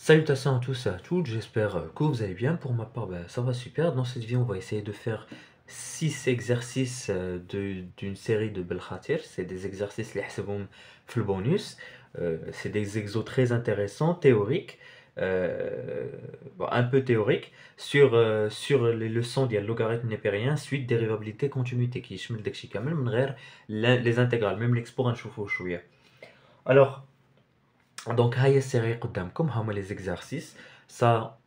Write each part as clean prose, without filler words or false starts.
Salutations à tous et à toutes, j'espère que vous allez bien. Pour ma part, ça va super. Dans cette vidéo, on va essayer de faire 6 exercices d'une série de Belkhatir. C'est des exercices les حسبهم في bonus. C'est des exos très intéressants, théoriques, un peu théoriques, sur les leçons de logarithme népérien, suite, dérivabilité, continuité, qui يشمل داكشي كامل من غير les intégrales, même l'expo غنشوفوه شوية. Alors, donc هاي السيري قدامكم هما les exercices. ça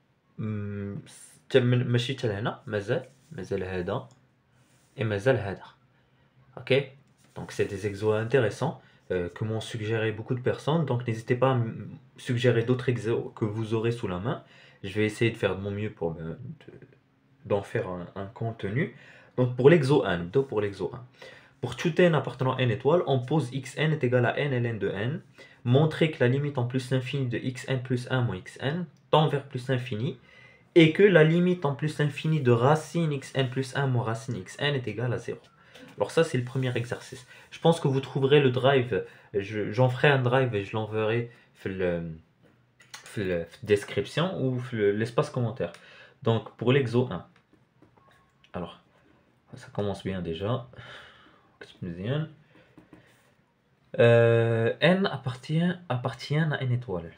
ماشي حتى لهنا، مازال هذا مازال هذا. ok. Donc c'est des exos intéressants que m'ont suggéré beaucoup de personnes, donc n'hésitez pas à me suggérer d'autres exos que vous aurez sous la main. Je vais essayer de faire de mon mieux pour d'en faire un contenu. Donc pour l'exo 1, pour l'exo 1. Pour tout n appartenant à n étoile, on pose xn est égal à n ln de n. Montrer que la limite en plus infini de xn plus 1 moins xn tend vers plus infini et que la limite en plus infini de racine xn plus 1 moins racine xn est égale à 0. Alors ça, c'est le premier exercice. Je pense que vous trouverez le drive, j'en ferai un drive et je l'enverrai dans la description ou l'espace commentaire. Donc pour l'exo 1. Alors, ça commence bien déjà. n appartient à n étoile.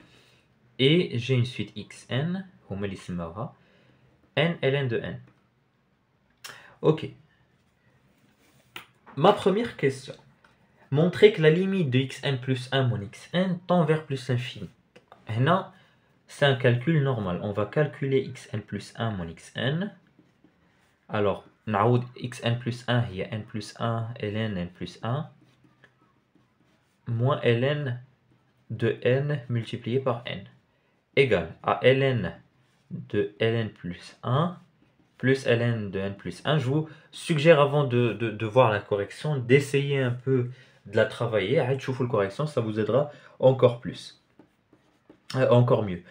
Et j'ai une suite xn, n ln de n. Ok. Ma première question. Montrer que la limite de xn plus 1 moins xn tend vers plus infini. Là, c'est un calcul normal. On va calculer xn plus 1 moins xn. Alors, نعوض xn plus 1 هي n plus 1 ln n plus 1 moins ln de n multiplié par n égale à ln de ln plus 1 plus ln de n plus 1. Je vous suggère avant de voir la correction, d'essayer un peu de la travailler. Arrête, je la correction, ça vous aidera encore plus. Encore mieux.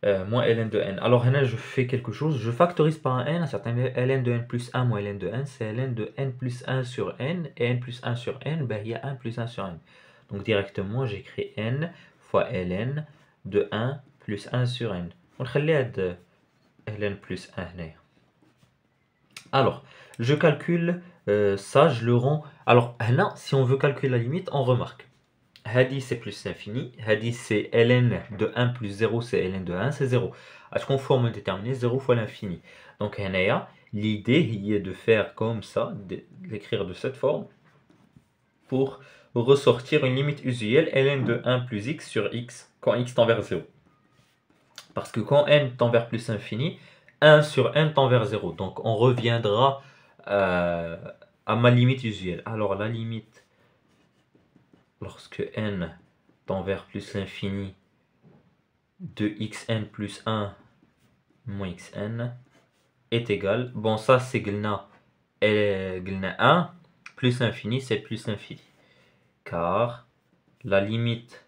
Moins ln de n. Alors là, je fais quelque chose, je factorise par un n, un certain ln de n plus 1 moins ln de n, c'est ln de n plus 1 sur n, et n plus 1 sur n, il y a 1 plus 1 sur n. Donc directement, j'écris n fois ln de 1 plus 1 sur n. On va faire ln plus 1 هنايا. Alors, je calcule ça, je le rends. Alors, là, si on veut calculer la limite, on remarque. Hadi c'est plus l'infini, Hadi c'est ln de 1 plus 0, c'est ln de 1, c'est 0. Est-ce qu'on forme déterminé 0 fois l'infini. Donc, l'idée est de faire comme ça, d'écrire de cette forme, pour ressortir une limite usuelle ln de 1 plus x sur x quand x tend vers 0. Parce que quand n tend vers plus infini, 1 sur n tend vers 0. Donc on reviendra à ma limite usuelle. Alors la limite, lorsque n tend vers plus l'infini de xn plus 1 moins xn est égal. Bon, ça c'est Glna 1 plus l'infini, c'est plus l'infini. Car la limite,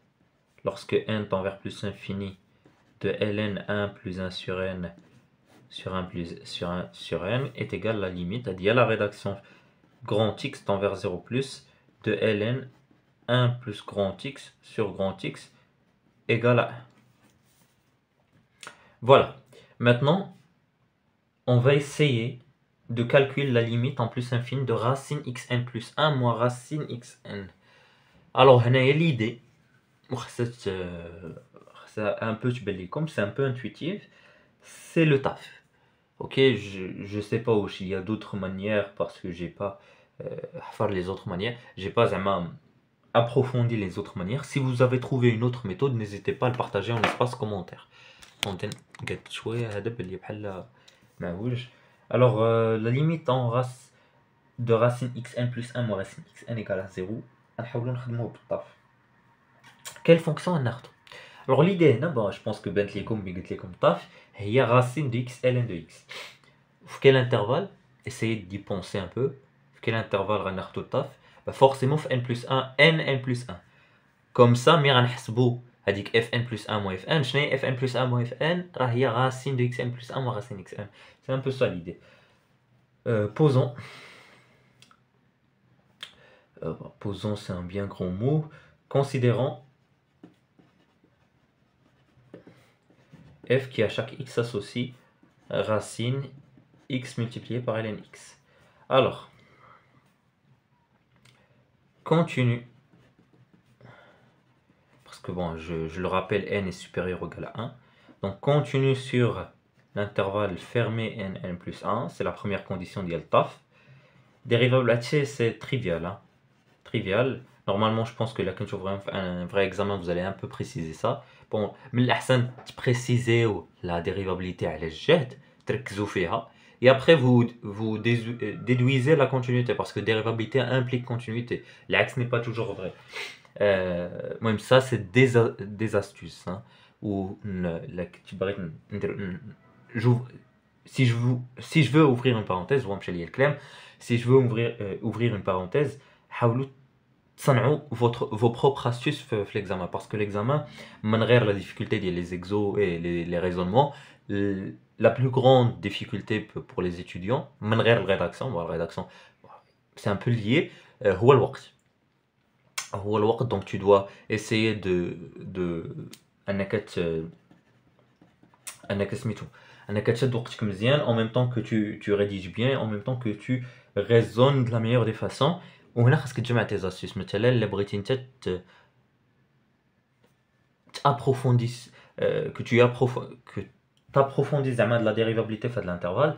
lorsque n tend vers plus l'infini de ln 1 plus 1 sur n sur 1 plus sur 1 sur n est égal à la limite, c'est-à-dire la rédaction grand x tend vers 0 plus de ln 1 plus grand x sur grand x égale à 1. Voilà. Maintenant, on va essayer de calculer la limite en plus infini de racine xn plus 1 moins racine xn. Alors, l'idée, c'est un peu comme c'est un peu intuitif, c'est le taf. Ok, je sais pas où il y a d'autres manières parce que j'ai pas faire les autres manières, j'ai pas vraiment approfondi les autres manières. Si vous avez trouvé une autre méthode, n'hésitez pas à le partager en espace commentaire. Alors la limite en race de racine xn plus 1 moins racine xn égale à 0. Quelle fonction on a? Alors l'idée, je pense que Bentley comme taf, il y a racine de x ln de x. Quel intervalle? Essayez d'y penser un peu. Quel intervalle on a taf? Forcément n plus 1, n plus 1. Comme ça, mais on حسبوا هذيك fn plus 1 moins fn. شنو هي fn plus 1 moins fn؟ راه هي racine de xn plus 1 moins racine xn. C'est un peu ça l'idée. Posons. Posons, c'est un bien grand mot. Considérons f qui à chaque x associe racine x multiplié par ln x. Alors, continue. Parce que bon, je le rappelle, n est supérieur ou égal à 1. Donc continue sur l'intervalle fermé n plus 1. C'est la première condition d'IL taf. Dérivable h, c'est trivial. Hein. Trivial. Normalement, je pense que là, quand tu auras un vrai examen, vous allez un peu préciser ça. Bon, mais l'ahsan, préciser la dérivabilité à l'ejhed, تركزوا فيها. Et après, vous déduisez la continuité, parce que dérivabilité implique continuité. L'axe n'est pas toujours vrai. Même ça, c'est des astuces. Hein, où si je veux ouvrir une parenthèse, si je veux ouvrir une parenthèse, تصنعوا vos propres astuces في l'examen, parce que l'examen من غير la difficulté des exos et les raisonnements, la plus grande difficulté pour les étudiants من غير الريداكسيون, bon, la rédaction c'est un peu lié, هو الوقت. Donc tu dois essayer انك سميتو انك تشد وقتك مزيان, en même temps que tu rédiges bien, en même temps que tu raisonnes de la meilleure des façons. وهنا خاصك تجمع tes astuces. مثلا الا بغيتي انت t'approfondis, que t'approfondis زعما de la dérivabilité في هذا l'intervalle,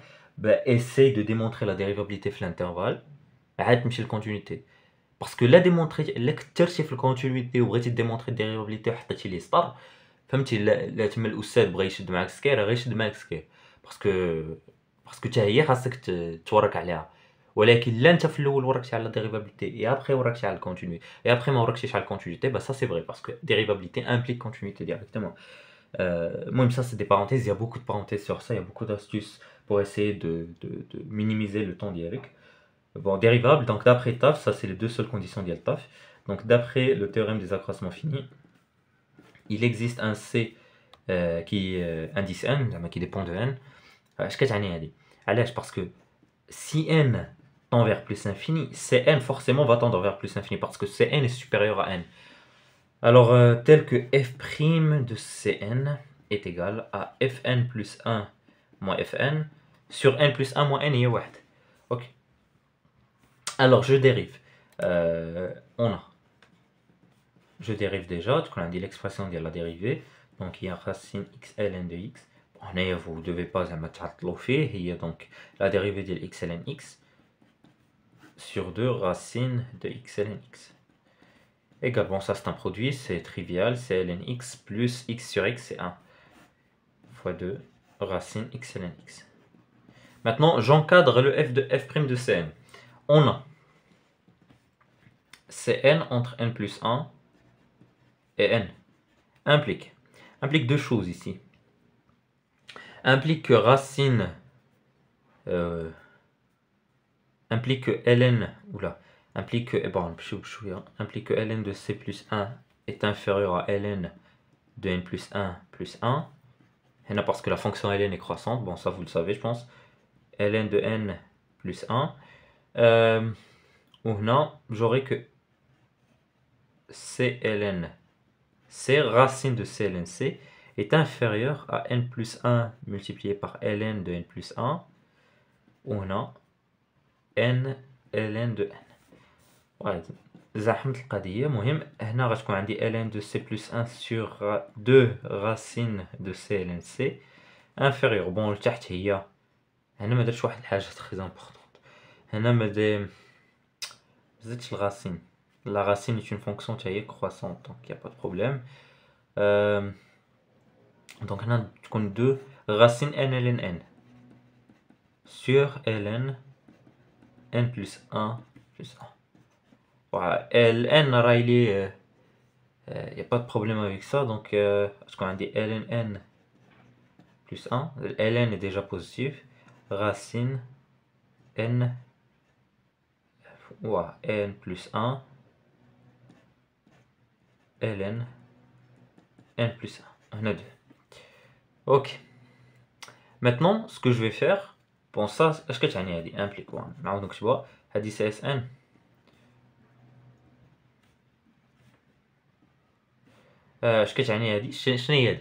essaye de démontrer la dérivabilité في l'intervalle عاد تمشي للكونتينيتي. parce que لا ديمونطريتي الا كثرتي في الكونتينيتي وبغيتي ديمونطري الديريفابيليتي وحطيتي لي سطر, فهمتي, لا تما الاستاذ بغى يشد معاك سكير غير يشد معاك سكير, باسكو حتى هي خاصك تورك عليها. ولكن لا انت في الاول وركتي على ديريفابيليتي اي ابري وركتي على الكونتينيتي اي ابري ما وركتيش على الكونتينيتي, ça c'est vrai parce que dérivabilité implique continuité directement. Moi ça c'est des parenthèses, il y a beaucoup de parenthèses sur ça, il y a beaucoup d'astuces pour essayer de minimiser le temps d'y avec. Bon, dérivable, donc d'après TAF, ça c'est les deux seules conditions d'IL TAF. Donc d'après le théorème des accroissements finis, il existe un C qui est indice n, qui dépend de n. اش كتعني هذه؟ علاش؟ parce que si n tend vers plus infini, Cn forcément va tendre vers plus infini, parce que Cn est supérieur à n. Alors, tel que f' de Cn est égal à fn plus 1 moins fn sur n plus 1 moins n est 1. Ok. Alors, je dérive. Je dérive déjà, on a dit l'expression de la dérivée. Donc, il y a racine x ln de x. Vous ne devez pas il y a donc la dérivée de x ln x sur 2 racine de x ln x. Également, ça c'est un produit, c'est trivial, c'est ln x plus x sur x, c'est 1 fois 2 racine x ln x. Maintenant, j'encadre le f de Cn. On a Cn entre n plus 1 et n. Implique deux choses ici. Implique que racine implique que ln implique que ln de c plus 1 est inférieur à ln de n plus 1 plus 1. Et là, parce que la fonction ln est croissante, bon ça vous le savez je pense. ln de n plus 1. Ou non, j'aurai que cln c racine de cln c est inférieur à n plus 1 multiplié par ln de n plus 1. Ou non, n ln de n. Ouais, زحمت القضية. مهم هنا غتكون عندي ln de c plus 1 sur 2 racine de c ln c inférieur. bon لتحت هي هنا ما درتش واحد الحاجة très importante. هنا ما زدتش الرacine. La racine est une fonction qui est croissante, donc il n'y a pas de problème. Donc on a 2 racine n ln n sur ln n plus 1 plus 1. Voilà, ln il n'y a pas de problème avec ça, donc parce qu'on a dit ln n plus 1, ln est déjà positif, racine n, voilà, n plus 1 ln n plus 1, on a 2. Ok. Maintenant, ce que je vais faire, bon ça, est-ce que tu as dit implique quoi? Donc tu vois, هذه CSN. اش كتعني هذه؟ شنو هي هذه؟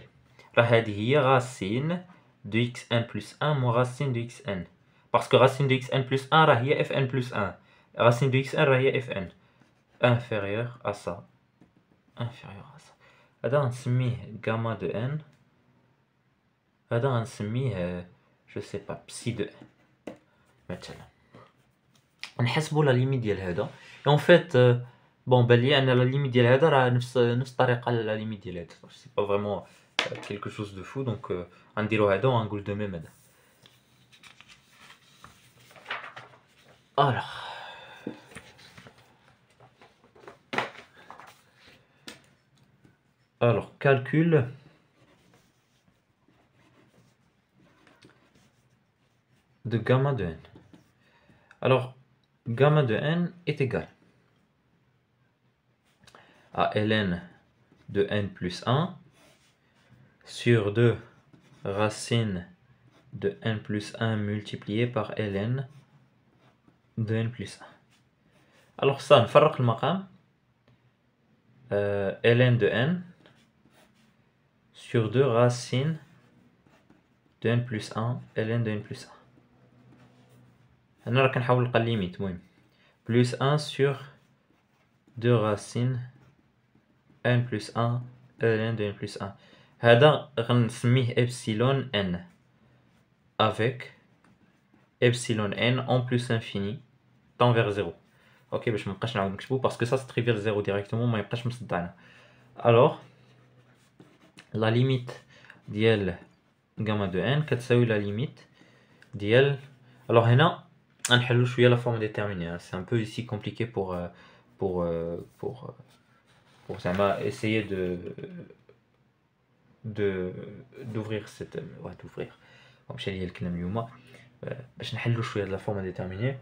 هذه هي racine de xn plus 1 moins racine de xn. Parce que racine de xn plus 1 راه هي fn plus 1. Racine de xn راه هي fn. Inférieur à ça. Inférieur à ça. هذا غنسميه gamma de n. هذا غنسميه je sais pas psi de n. مثلا. نحسبوا لا ليميت ديال هذا. Et en fait bon بان لي ان لا ليميت ديال هذا راه نفس الطريقه لا ليميت ديال هذا. C'est pas vraiment quelque chose de fou donc غنديروا هذا وغنقول دو ميم هذا. Alors, calcul de gamma de n. Alors, gamma de n est égal à ln de n plus 1 sur 2 racine de n plus 1 multiplié par ln de n plus 1. Alors ça, نفرق المقام ln de n sur 2 racine de n plus 1 ln de n plus 1. هنا راه كنحاول نلقى الليميت. المهم plus 1 sur 2 racine n plus 1 ln de n plus 1. هذا غنسميه epsilon n avec epsilon n en plus infini tend vers 0. Ok, باش مابقاش نعاود نكتبو parce que ça c'est vers 0 directement ما يبقاش مصدعنا. Alors la limite ديال gamma de n كتساوي la limite ديال. Alors هنا غنحلو شويه la forme déterminée. C'est un peu ici compliqué pour زعما essayer d'ouvrir cette d'ouvrir مشى ليا الكلام اليوم باش نحلو شويه de la forme déterminée.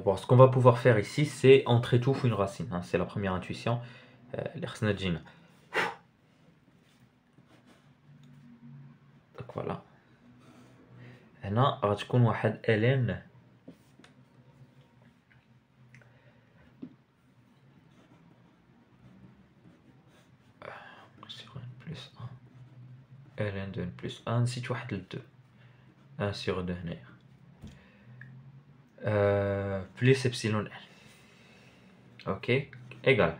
Bon, ce qu'on va pouvoir faire ici, c'est entrer tout une racine. Hein, c'est la première intuition. Donc voilà. هنا غتكون واحد ln sur n plus 1 ln de n plus 1 نسيت واحد ل 2 1 sur 2 هنايا plus epsilon n. ok égal.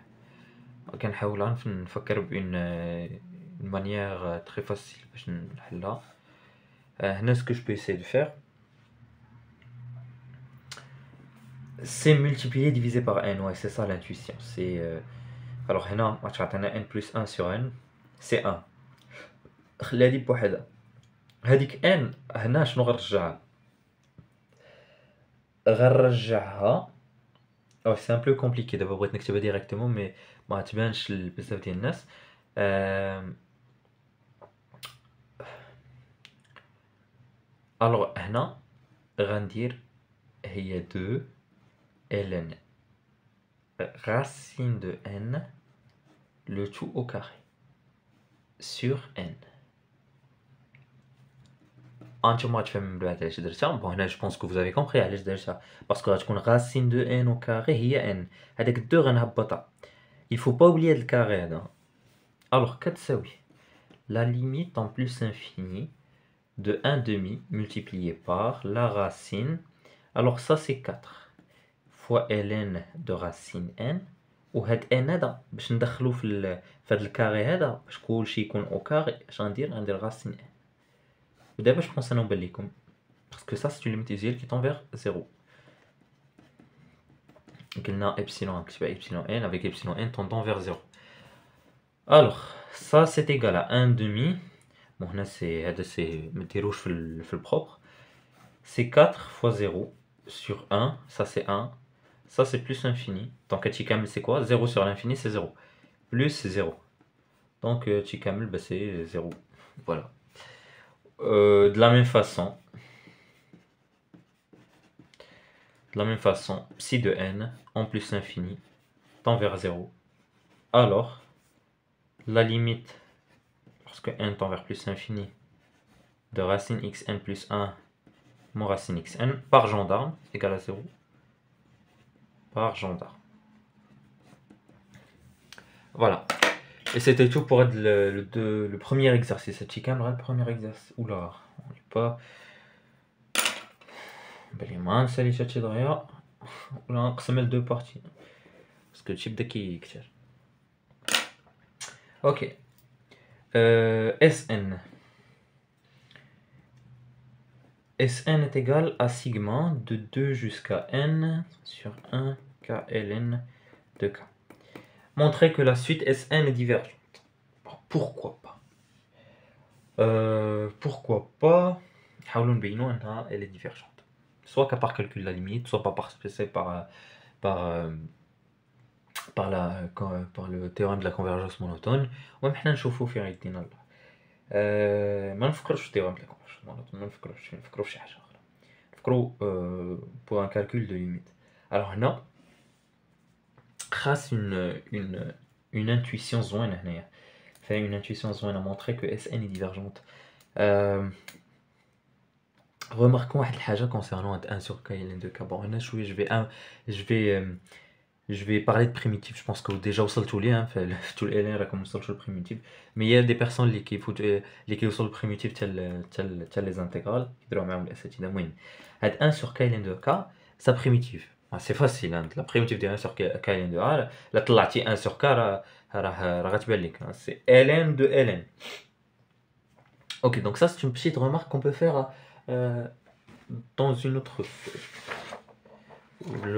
كنحاول نفكر بune manière très facile باش نحلها. هنا ce que je peux essayer de faire c'est multiplier divisé par n. Ouais, c'est ça l'intuition. C'est alors هنا غتعطينا n plus 1 sur n c'est 1. خلي هادي بوحدها. هاديك n هنا شنو غنرجعها؟ غنرجعها c'est un peu compliqué دابا بغيت نكتبها ديريكتومون مي ما تبانش لبزاف ديال الناس. alors هنا غندير هي 2 ln racine de n le tout au carré sur n. انتوما تفهموا بعد علاش درتها. بون هنا جو بونس كو فوز افي كومبري علاش درتها باسكو غتكون racine de n au carré هي n. هذاك 2 غنهبطها. il faut pas oublier le carré هذا. alors كتساوي la limite en plus infini de 1 demi multiplié par la racine. alors ça c'est 4 fois ln de racine n. وهاد n هذا باش ندخلو في هاد الكاري هذا باش كلشي يكون او كاري اش غندير racine n. ودابا je pense نبان لكم parce que ça c'est une limite usuelle qui tend vers 0. قلنا epsilon نكتبها epsilon n avec epsilon n tendant vers 0. alors ça c'est égal à 1 demi. bon هنا c'est هذا c'est ما ديروش في البروبر. c'est 4 fois 0 sur 1. ça c'est 1. ça c'est plus infini. donc تيكامل c'est quoi 0 sur l'infini c'est 0 plus 0. donc تيكامل c'est 0. voilà. de la même façon psi de n en plus infini tend vers 0. alors la limite, parce que n tend vers plus infini, de racine xn plus 1 moins racine xn par gendarme égale à 0 par gendarme. voilà. Et c'était tout pour être le premier exercice. Le premier exercice. Oula, on n'est pas. باليمان سالي شي دغيا ولا نقسم لدو بارتي باسكو هادشي بدا كيكثر. اوكي. Sn. Sn est égal à sigma de 2 jusqu'à n sur 1 kln de k. Montrer que la suite Sn est divergente. Pourquoi pas? Pourquoi pas? Elle est divergente. Soit qu'à part calcul de la limite, soit pas par par le théorème de la convergence monotone. وحنا نشوفوا في عيدنا الله. ما نفكروش في théorème de la convergence monotone, ما نفكروا في شي حاجه اخرى. نفكروا pour un calcul de limite. Alors هنا خاص une intuition زوينه هنايا. Fait une intuition زوينه montrer que Sn est divergente. Remarquons واحد الحاجه concernant 1 sur k ln de k. Bon هنا شويه je vais parler de primitif. Je pense que déjà وصلتوا ليه في tout ln راكم وصلتوا للprimitif. Mais il y a des personnes اللي كيوصلوا للprimitif تاع les intégrales يديروا معاهم الاساتذه. المهم هاد 1 sur k ln de k ça primitive. C'est facile hein. La primitive de 1 sur k ln de a لا طلعتي 1 sur k راه غتبان لك. C'est ln de ln. Ok, donc ça c'est une petite remarque qu'on peut faire dans une autre feuille.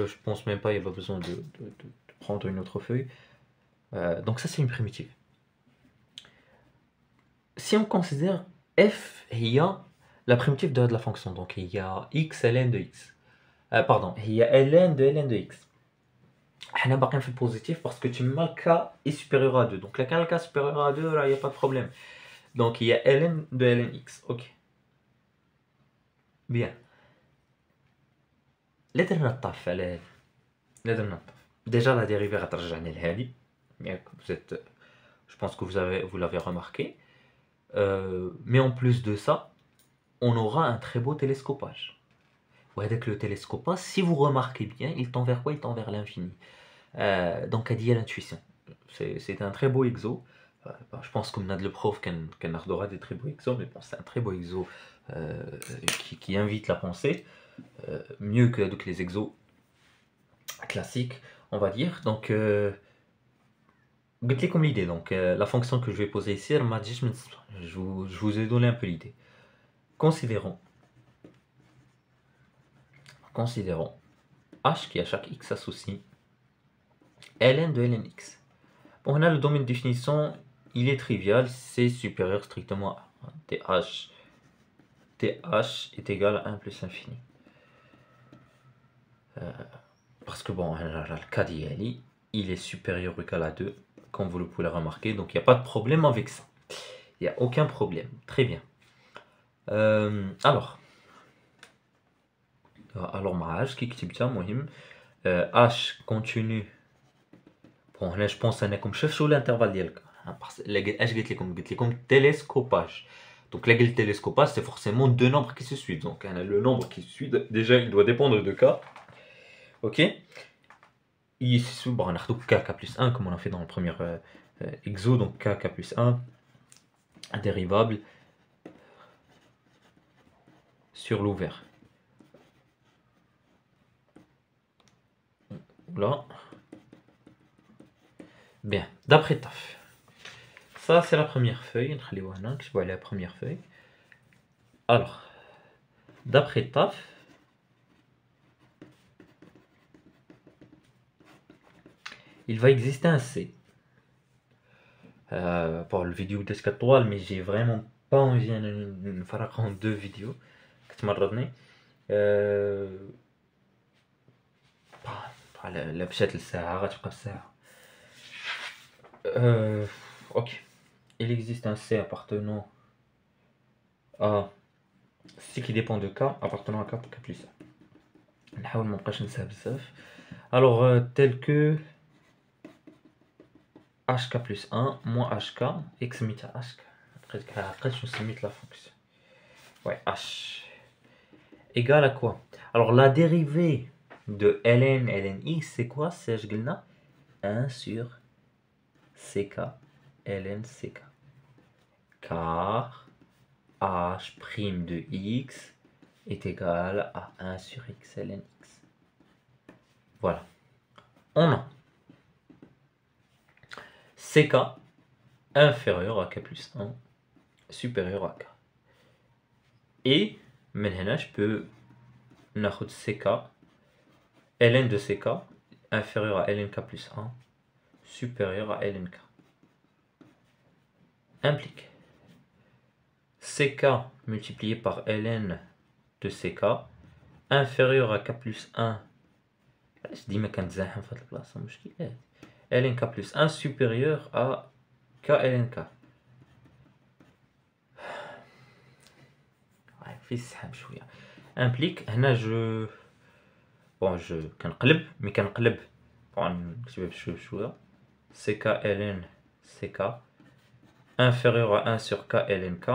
Je pense même pas, il n'y a pas besoin de prendre une autre feuille. Donc ça c'est une primitive. Si on considère f, il y a la primitive de la fonction, donc il y a x ln de x. Pardon, il y a ln de x. On a pas fait positif parce que tu mets k est supérieur à 2. Donc là, quand le k est supérieur à 2, il n'y a pas de problème. Donc il y a ln de lnx. Ok. Bien. لا درنا الطاف على هادي. لا درنا الطاف. Déjà la dérivée غترجعنا لهادي. Je pense que vous l'avez remarqué. Mais en plus de ça, on aura un très beau télescopage. Avec le télescopage, si vous remarquez bien, il tend vers quoi? Il tend vers l'infini. Donc, à dire l'intuition. C'est un très beau exo. Je pense qu'on a le prof qui aura des très beaux exos, mais bon, c'est un très beau exo qui invite la pensée, mieux que les exos classiques, on va dire. Donc, comme l'idée. Donc, la fonction que je vais poser ici, je vous ai donné un peu l'idée. Considérons h qui à chaque x associe ln de lnx. Bon, on a le domaine de définition, il est trivial, c'est supérieur strictement à th est égal à 1 plus infini. Parce que bon, le cas d'ILI, il est supérieur ou égal à 2, comme vous le pouvez le remarquer, donc il n'y a pas de problème avec ça. Il n'y a aucun problème, très bien. Alors مع h كي كتبتها مهم h continue. Bon, هنا je pense انكم شفتوا l'intervalle ديالك. اش قلت لكم télescopage. Donc là le télescopage c'est forcément deux nombres qui se suivent. Donc le nombre qui suit déjà il doit dépendre de k. OK. Ici bon, on a k plus 1 comme on a fait dans le premier exo, donc k plus 1 dérivable sur l'ouvert. Là. Bien, d'après taf. Ça c'est la première feuille, je vais aller à la première feuille. Alors, d'après taf, il va exister un C. Pour le vidéo de 4 toiles, mais j'ai vraiment pas envie de faire en deux vidéos. لا مشات للساعة غتبقى الساعة. Ok. Il existe un C appartenant à C qui dépend de K appartenant à K plus 1. نحاول مابقاش ننساه بزاف. Alors tel que hk plus 1 moins hk x mit à hk. Après je me la fonction. Ouais, h égale à quoi? Alors la dérivée de ln x c'est quoi? C'est 1 sur ck ln ck. Car h' de x est égal à 1 sur x ln x. Voilà. On a ck inférieur à k plus 1 supérieur à k. Et maintenant je peux ناخد ck ln de ck inférieur à lnk plus 1 supérieur à lnk implique ck multiplié par ln de ck inférieur à k plus 1. علاش ديما كنتزاحم في هاد البلاصه مشكل lnk plus 1 supérieur à k lnk. في السحاب شويه implique هنا جو كنقلب مي كنقلب نكتبها بشويه ck ln ck inférieur à 1 sur k lnk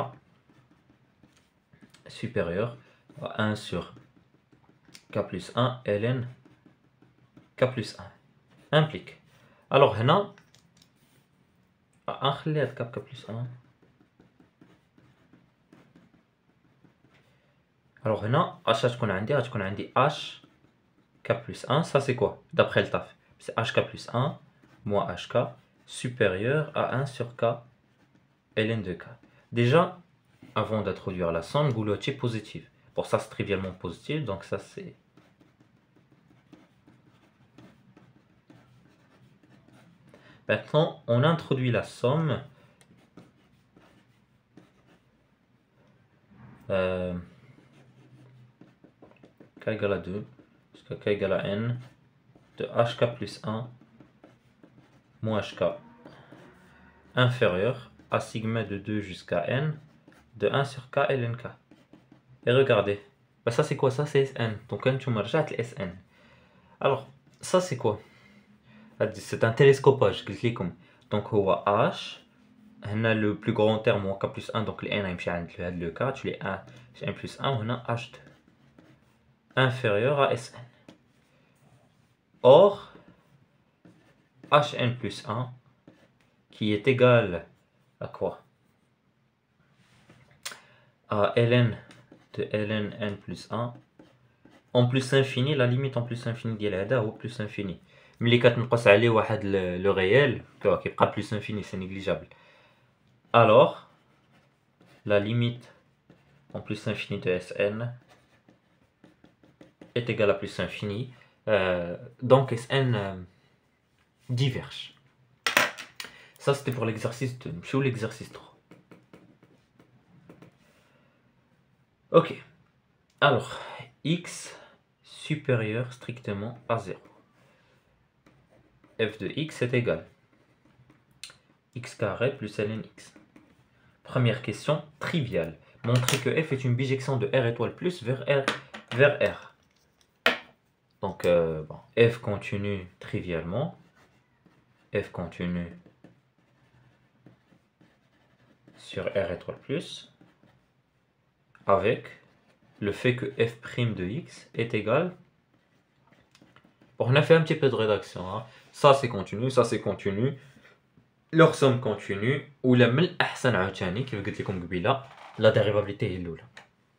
supérieur à 1 sur k plus 1 ln k plus 1 implique. Alors هنا نخلي هاد k plus 1. Alors هنا اش غتكون عندي h k plus 1, ça c'est quoi d'après le taf? C'est hk plus 1 moins hk supérieur à 1 sur k ln de k. Déjà, avant d'introduire la somme, Goulotier positive. Pour ça c'est trivialement positif, donc ça c'est... Maintenant, on introduit la somme. K égale à 2, jusqu'à k égale à n de hk plus 1 moins hk inférieur à sigma de 2 jusqu'à n de 1 sur k ln k. Et regardez, bah ça c'est quoi? Ça c'est Sn. Donc n tu marjat Sn. Alors, ça c'est quoi? C'est un télescopage. Donc on voit h. On a le plus grand terme k plus 1, donc le n le k, tu les 1, n plus 1, on a h2 inférieur à Sn. Or, hn plus 1 qui est égal à quoi? À ln de ln n plus 1 en plus infini, la limite en plus infini ديال هذا هو plus infini. ملي كتنقص عليه واحد le réel كيبقى plus infini, c'est négligeable. Alors, la limite en plus infini de Sn est égale à plus infini. Donc Sn diverge. Ça c'était pour l'exercice 2. Je suis l'exercice 3. Ok. Alors, x supérieur strictement à 0. F de x est égal x carré plus ln x. Première question triviale. Montrer que f est une bijection de r étoile plus vers R. Donc, bon, f continue trivialement. F continue sur R étoile plus avec le fait que f' de x est égal. Bon, on a fait un petit peu de rédaction. Hein. Ça c'est continu, ça c'est continu. Leur somme continue. Ou la la dérivabilité est l'oula.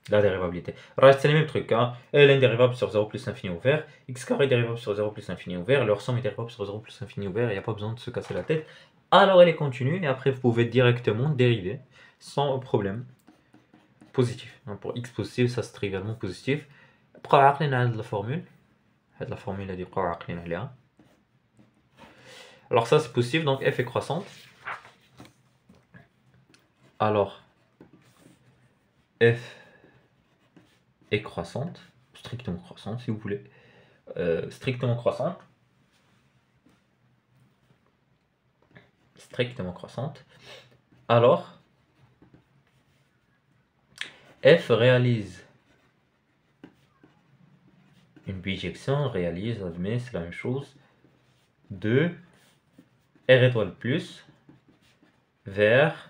La dérivabilité. C'est le même truc. Hein. ln dérivable sur 0 plus infini ouvert. X carré dérivable sur 0 plus infini ouvert. Leur somme est dérivable sur 0 plus infini ouvert. Il n'y a pas besoin de se casser la tête. Alors elle est continue. Et après vous pouvez directement dériver sans problème. Positif. Hein. Pour x positif, ça c'est trivialement positif. La formule. La formule est alors ça c'est positif, donc f est croissante. Alors f est croissante, strictement croissante si vous voulez, strictement croissante. Alors f réalise une bijection, admet, c'est la même chose, de R étoile plus vers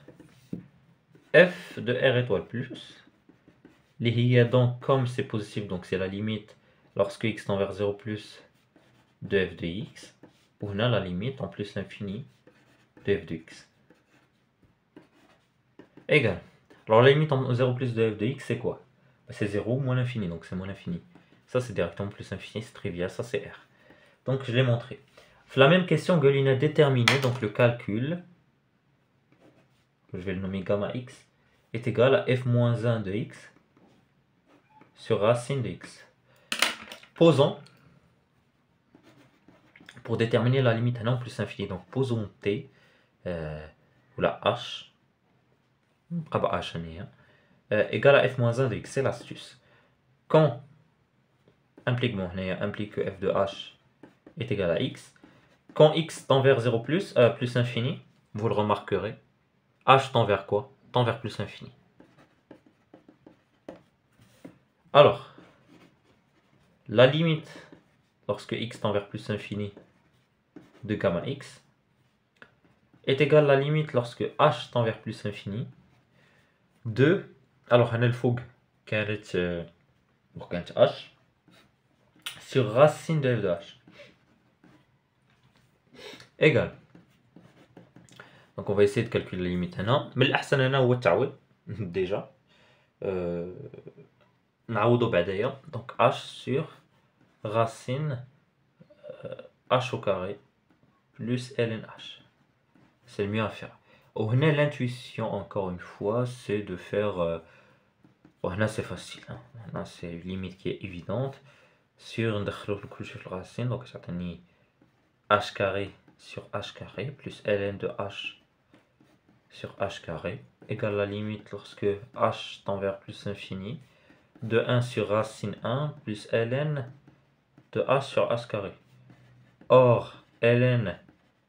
f de R étoile plus. Donc, comme c'est positif, donc c'est la limite lorsque x tend vers 0 plus de f de x. On a la limite en plus l'infini de f de x. Égal. Alors la limite en 0 plus de f de x, c'est quoi? C'est 0 moins l'infini, donc c'est moins l'infini. Ça, c'est directement plus l'infini, c'est trivial, ça c'est r. Donc je l'ai montré. La même question, Gueulin a déterminé, donc le calcul, je vais le nommer gamma x, est égal à f-1 de x sur racine de x. Posons, pour déterminer la limite à non plus infini, donc posons t, ou la h, égal à f-1 de x, c'est l'astuce. Quand implique que f de h est égal à x, quand x tend vers 0 plus infini, vous le remarquerez, h tend vers quoi? Tend vers plus infini. Alors, la limite lorsque x tend vers plus infini de gamma x est égale à la limite lorsque h tend vers plus infini de, alors هنا الفوق كانت h sur racine de f de h égale. Donc on va essayer de calculer la limite هنا. Mais الأحسن هنا هو التعويض déjà. نعوضو بعدايا. Donc h sur racine h au carré plus ln h. C'est le mieux à faire. هنا l'intuition, encore une fois, c'est de faire... هنا c'est facile. Là c'est une limite qui est évidente. Sur ندخلو الكل في الرacine, donc ça تعني h carré sur h carré plus ln de h sur h carré égale la limite lorsque h tend vers plus infini de 1 sur racine 1 plus ln de h sur h carré. Or, ln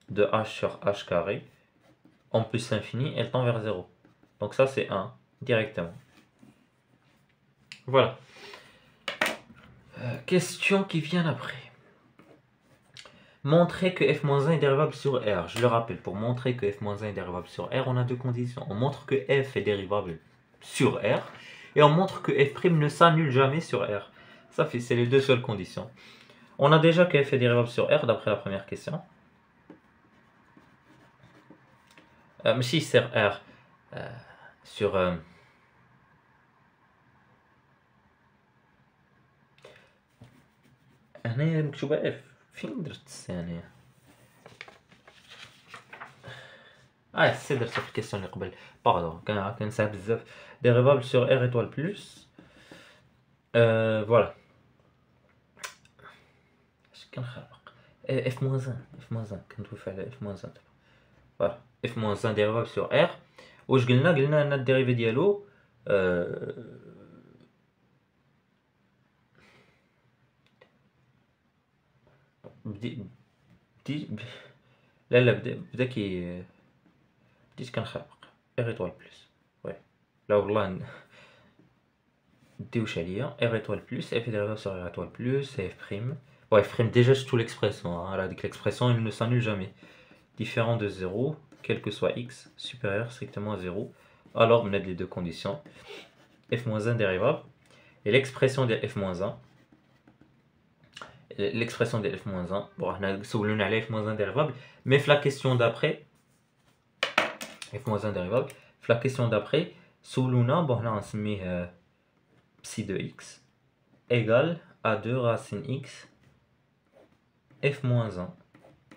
de h sur h carré, en plus infini, elle tend vers 0. Donc ça, c'est 1, directement. Voilà. Question qui vient après. Montrer que f-1 est dérivable sur R. Je le rappelle, pour montrer que f-1 est dérivable sur R, on a deux conditions. On montre que f est dérivable sur R, et on montre que f' ne s'annule jamais sur R. Ça, c'est les deux seules conditions. On a déjà que f est dérivable sur R, d'après la première question. Mais si c'est R sur... هنا مكتوبة f. فين درت الثانية؟ سي درتها في الكيستيون اللي قبل. باردون كنساه بزاف. ديريفابل sur R étoile plus. Voilà. اش كنخربق؟ f-1 كندوي على f-1. فوالا f-1 ديريفابل sur R. واش قلنا ان الديريفي ديالو لا بدا كي بديت كنخربق ار ايطوال بلس. وي لا والله نديوش عليا. ار ايطوال بلس اف ديريفابل sur ار ايطوال بلس اف بريم. Ouais, frame déjà je trouve l'expression. Avec l'expression, il ne s'annule jamais. Différent de 0, quel que soit x, supérieur strictement à 0. Alors, on a les deux conditions. f-1 dérivable. Et l'expression de f-1. L'expression de f-1. Bon, on a soulevé à f-1 dérivable. Mais la question d'après, f-1 dérivable. La question d'après, soulevé, bon, là, on se met psi de x égale à 2 racine x f-1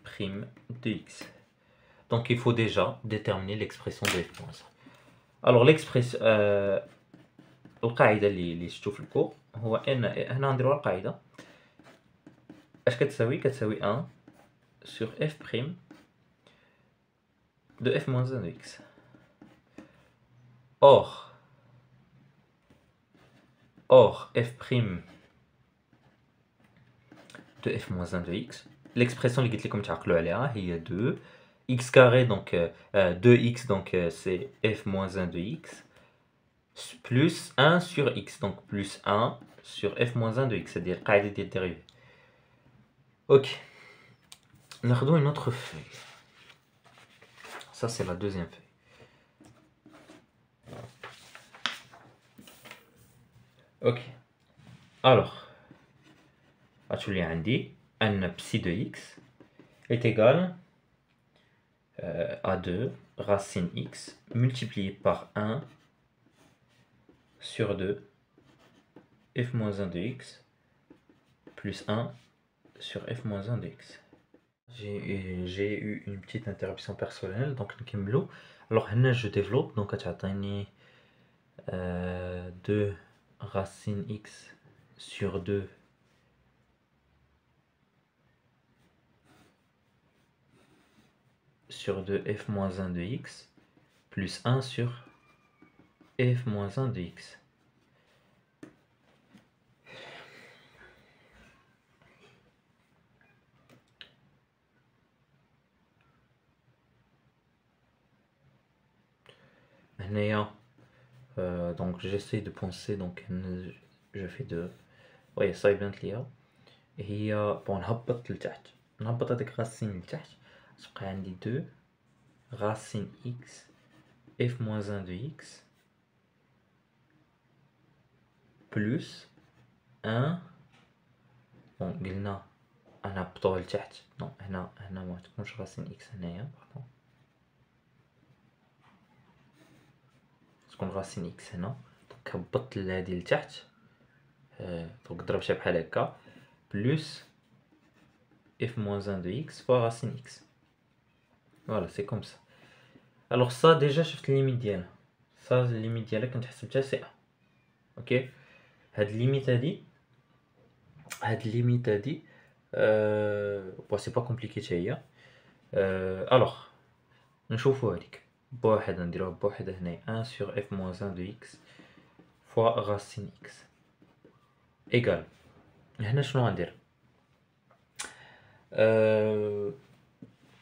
prime de x. Donc il faut déjà déterminer l'expression de f-1. Alors l'expression القاعده اللي شفتوا في الكور هو ان هنا نديروا القاعده اش كتساوي 1 sur f prime de f-1 de x. Or f prime de f-1 de x, l'expression اللي قلت لكم تعقلوا عليها هي 2 x carré, donc 2x, donc c'est f-1 de x plus 1 sur x, donc plus 1 sur f-1 de x, c'est-à-dire قاعدة ديال dérivée. Ok, ناخذ une autre feuille. Ça c'est la deuxième feuille. Ok, alors هاتولي عندي ان psi de x est égal à 2 racine x multiplié par 1 sur 2 f moins 1 de x plus 1 sur f moins 1 de x. J'ai eu une petite interruption personnelle, donc نكملو. Alors هنا je développe, donc كتعطيني 2 racine x sur 2 sur 2 f moins 1 de x plus 1 sur f moins 1 de x. Donc j'essaie de penser, donc je fais de وي صايبنت ليها هي بون نهبط لتحت، نهبط هذيك راسين لتحت، تبقى عندي 2 racine x f moins 1 de x plus 1 بون قلنا نهبطوها لتحت، نو هنا ما تكونش راسين x هنايا، باردون تكون راسين x هنا، دونك هبطت هادي لتحت، دونك ضربتها بحال هكا plus f moins 1 de x fois racine x. Voilà, c'est comme ça. Alors ça déjà شفت الليميت ديالها، ça الليميت ديالها كنت حسبتها سي 1. اوكي، هاد الليميت هادي بون سي با كومبليكي حتى هي. الوغ نشوفو هاديك بوحدها، نديروها بوحدها هنايا 1 sur f moins 1 de x fois racine x égal. هنا شنو غندير؟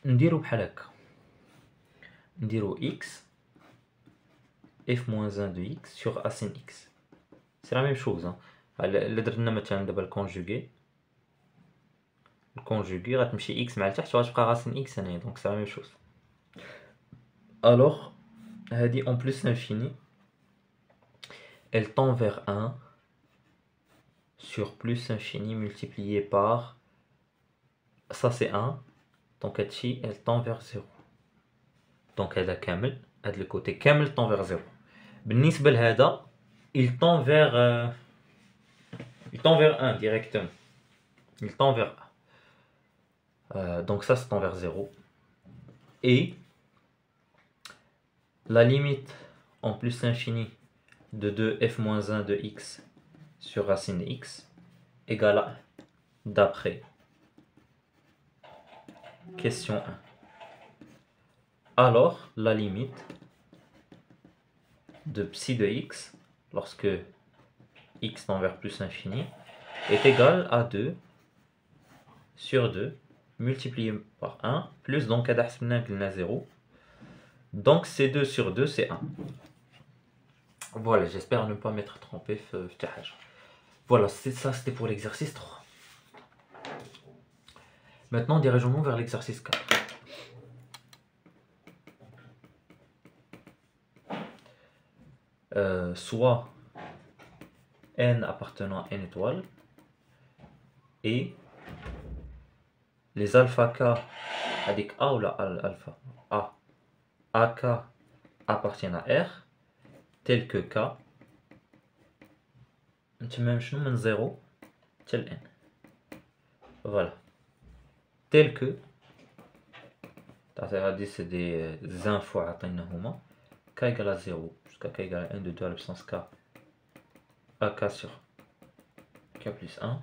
نديرو بحال هكا، نديرو x f moins 1 de x sur racine x. C'est la même chose. إلا درنا مثلا دابا الكونجوغي غتمشي x مع التحت وغتبقى racine x هنايا، donc c'est la même chose. Alors هادي en plus l'infini elle tend vers 1 sur plus infini multiplié par ça c'est 1, donc هادشي elle tend vers 0. donc هذا كامل، هاد le côté كامل tend vers 0. بالنسبة لهذا il tend vers 1 directement. Il tend vers 1. Donc ça tend vers 0. Et la limite en plus infini de 2f moins 1 de x sur racine x égale à 1. D'après question 1. Alors la limite de psi de x lorsque x tend vers plus infini est égale à 2 sur 2 multiplié par 1 plus, donc هذا حسبناه قلنا 0, donc c'est 2 sur 2 c'est 1. Voilà, j'espère ne pas m'être trompé. Voilà, c'est ça, c'était pour l'exercice 3. Maintenant dirigeons-nous vers l'exercice 4. Soit n appartenant à n étoiles et les alpha k avec A ou la alpha A, AK appartiennent à R, tel que K, même 0 tel N. Voilà. Tel que, c'est des infos à K égale à 0 jusqu'à K égale à 1 de 2 à la puissance K, AK sur K plus 1.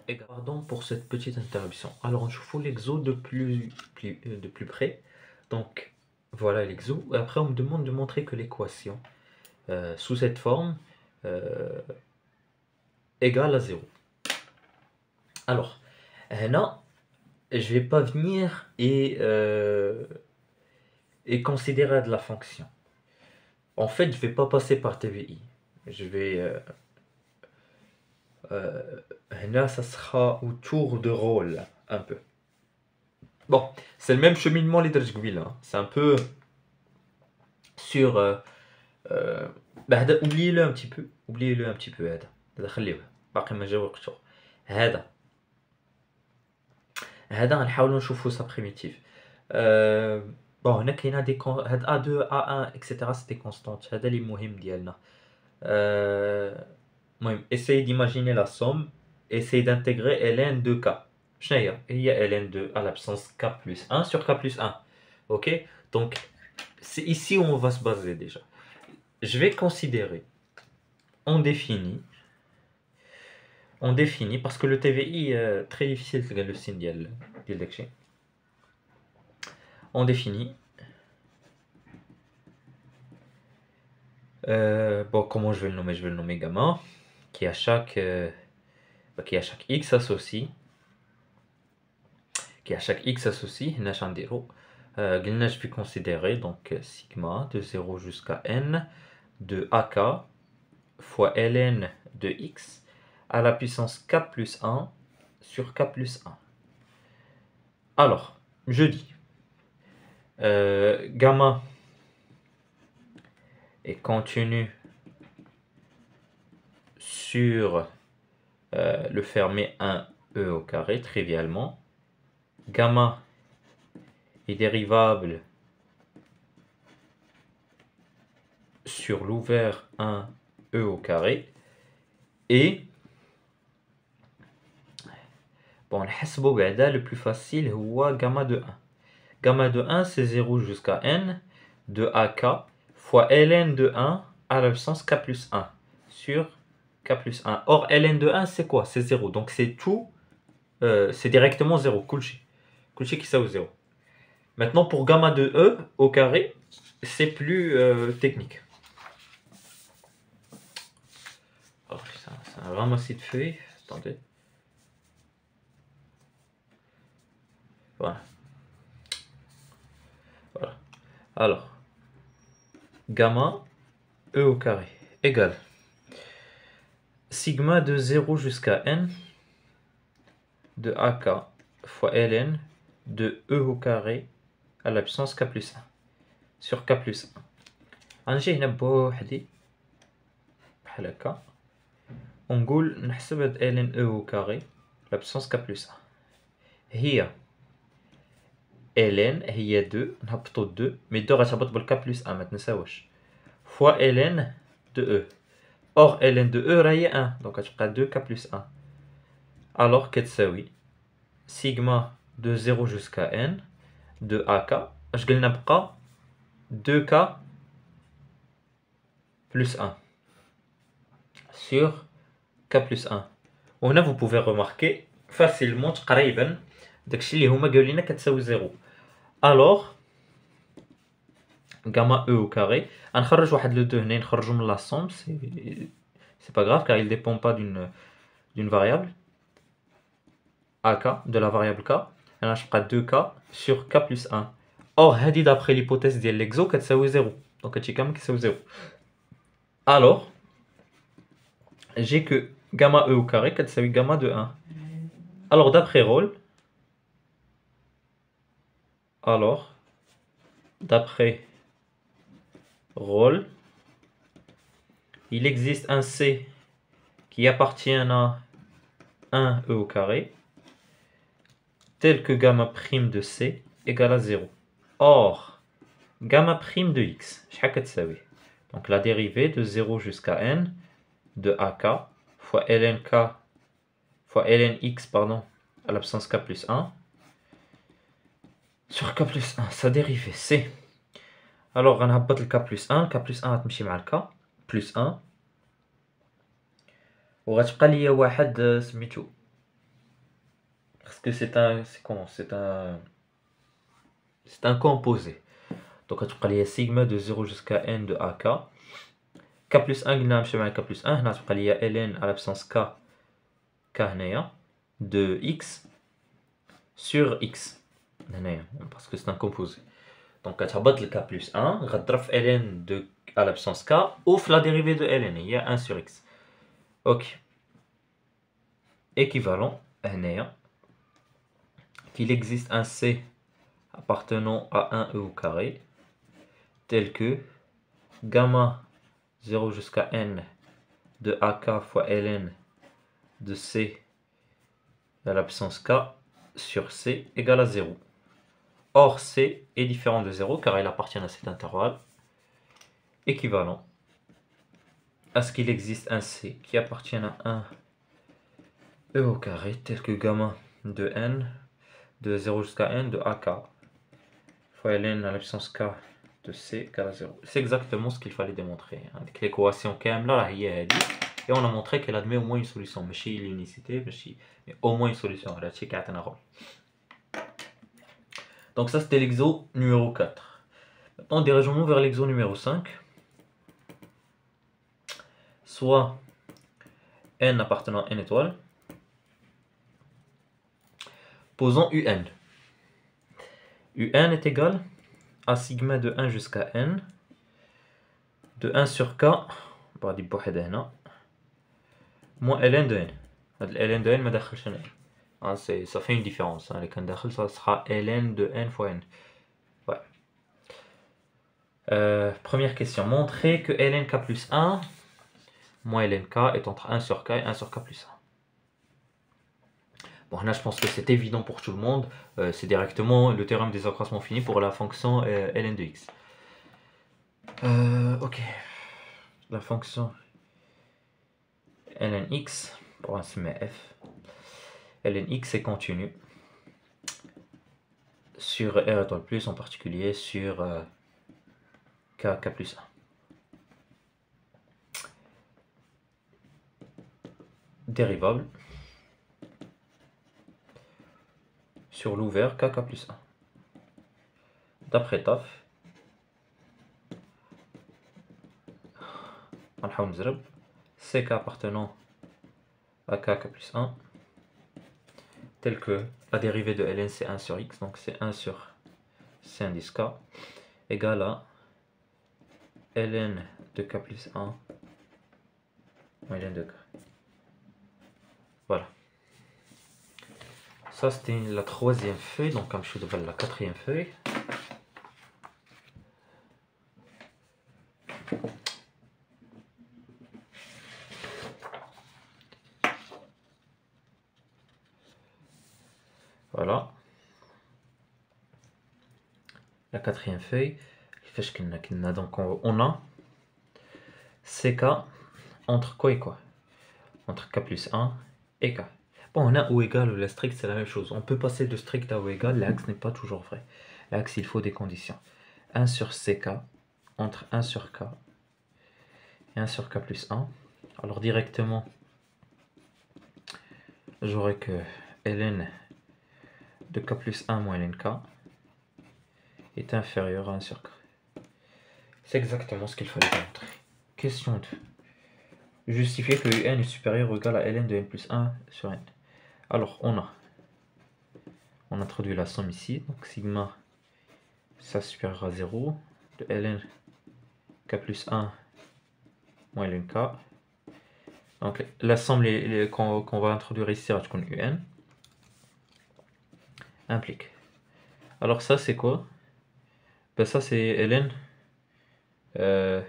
Et pardon pour cette petite interruption. Alors je fous l'exo de plus près. Donc voilà l'exo. Après on me demande de montrer que l'équation sous cette forme égale à 0. Alors là, je vais pas venir et considérer de la fonction. En fait, je vais pas passer par TVI. Je vais là, ça sera autour de rôle un peu. Bon, c'est le même cheminement les là. C'est un peu sur oubliez-le un petit peu, هذا خليه باقي ما جا وقته. هذا غنحاولوا نشوفوا sa primitive. Euh, bon, هنا كاينه دي هاد A2 A1 etc c'est des constantes هذا اللي مهم ديالنا. المهم essaye d'imaginer la somme, essaye d'intégrer ln de k. شنو هي ln de à l'absence k plus 1 sur k plus 1. Ok, donc c'est ici où on va se baser déjà. Je vais considérer, on définit parce que le TVI très difficile تلقى le signe ديال داكشي. On définit. Bon, comment je vais le nommer? Je vais le nommer gamma, qui à chaque x associe, هنا شنديرو قلنا je vais considérer donc sigma de 0 jusqu'à n de ak fois ln de x à la puissance k plus 1 sur k plus 1. Alors, je dis gamma est continu sur le fermé 1e au carré, trivialement. Gamma est dérivable sur l'ouvert 1e au carré. Et bon, le plus facile est gamma de 1. Gamma de 1, c'est 0 jusqu'à n de ak fois ln de 1 à la puissance k plus 1 sur k plus 1. Or, ln de 1, c'est quoi? C'est 0. Donc, c'est tout, c'est directement 0. Kulchi qui ça au 0. Maintenant, pour gamma de e au carré, c'est plus technique. Alors, c'est un ramassis de feuilles. Attendez. Voilà. Alors, gamma e au carré égale sigma de 0 jusqu'à n de ak fois ln de e au carré à la puissance k plus 1 sur k plus 1. غنجي هنا بوحدي بحال هكا ونقول نحسب هاد ln e au carré la puissance k plus 1 هي ln هي 2 نهبطو 2 مي 2 غتهبط بالك بلس 1 ما تنساوش fois ln de e. Or ln de e راه هي 1 دونك غتبقى 2 k plus 1 alors كتساوي sigma de 0 jusqu'à n de ak اش قلنا بقى 2k plus 1 sur k plus 1. وهنا vous pouvez remarquer facilement تقريبا داكشي اللي هما قالوا لنا كتساوي 0. alors gamma e au carré غنخرج واحد لو 2 هنا نخرجو من لا somme, c'est pas grave car il dépend pas d'une variable ak de la variable k. انا غتبقى 2k sur k plus 1. or هادي d'après l'hypothèse ديال l'exo كتساوي 0 دونك هادشي كامل كيساوي 0. alors j'ai que gamma e au carré كتساوي gamma de 1. alors d'après Rolle, il existe un C qui appartient à 1 e au carré tel que gamma prime de C égale à 0. Or, gamma prime de x, donc la dérivée de 0 jusqu'à n de ak fois ln x pardon, à l'absence k plus 1 sur k plus 1, sa dérivée c'est. Alors غنهبط le k plus 1 غتمشي مع k plus 1 وغتبقى ليا واحد سميتو parce que c'est un composé. Donc غتبقى ليا sigma de 0 jusqu'à n de ak k plus 1 قلنا نمشي مع k plus 1 هنا غتبقى ليا ln à l'absence k هنايا de x sur x هنايا parce que c'est un composé. Donc غتهبط le k plus 1 غتضرب في ln de à l'absence k ou la dérivée de ln هي 1 sur x. ok, équivalent هنايا qu'il existe un c appartenant à 1 e au carré tel que gamma 0 jusqu'à n de ak fois ln de c à la puissance k sur c égale à 0. Or, C est différent de 0 car il appartient à cet intervalle équivalent à ce qu'il existe un C qui appartient à un E au carré tel que gamma de n de 0 jusqu'à n de AK fois ln à la puissance k de C égale à 0. C'est exactement ce qu'il fallait démontrer. Avec l'équation كاملة هي هذه. Et on a montré qu'elle admet au moins une solution. ماشي l'unicité, mais au moins une solution. Donc ça c'était l'exo numéro 4. Maintenant dirigeons-nous vers l'exo numéro 5. Soit n appartenant à n étoile. Posons un. un est égal à sigma de 1 jusqu'à n de 1 sur k moins ln de n. ln de n ما دخلش هنا. Ça fait une différence. اللي كان داخل ça sera ln de n fois n. Ouais. Première question. Montrer que lnk plus 1 moins lnk est entre 1 sur k et 1 sur k plus 1. Bon, là je pense que c'est évident pour tout le monde. C'est directement le théorème des accroissements finis pour la fonction ln de x. Ok. La fonction ln x, pour un sommet f, ln x est continue sur r étoile plus, en particulier sur k plus 1. Dérivable sur l'ouvert k plus 1. D'après TAF, ck appartenant à k plus 1, tel que la dérivée de ln c'est 1 sur x, donc c'est 1 sur c indice k, égale à ln de k plus 1 moins ln de k. Voilà. Ça c'était la troisième feuille, donc comme je suis devant la quatrième feuille. Voilà. La quatrième feuille. Donc on a ck entre quoi et quoi? Entre k plus 1 et k. Bon, on a ou égal ou la strict, c'est la même chose. On peut passer de strict à ou égal, l'axe n'est pas toujours vrai. L'axe, il faut des conditions. 1 sur ck entre 1 sur k et 1 sur k plus 1. Alors directement, j'aurai que ln de k plus 1 moins ln k est inférieur à 1 sur k. C'est exactement ce qu'il fallait démontrer. Question 2. Justifier que un est supérieur ou égal à ln de n plus 1 sur n. Alors, on introduit la somme ici. Donc, sigma, ça supérieur à 0, de ln k plus 1 moins ln k. Donc, la somme qu'on va introduire ici, un, implique. Alors, ça, c'est quoi? Ben, ça, c'est ln de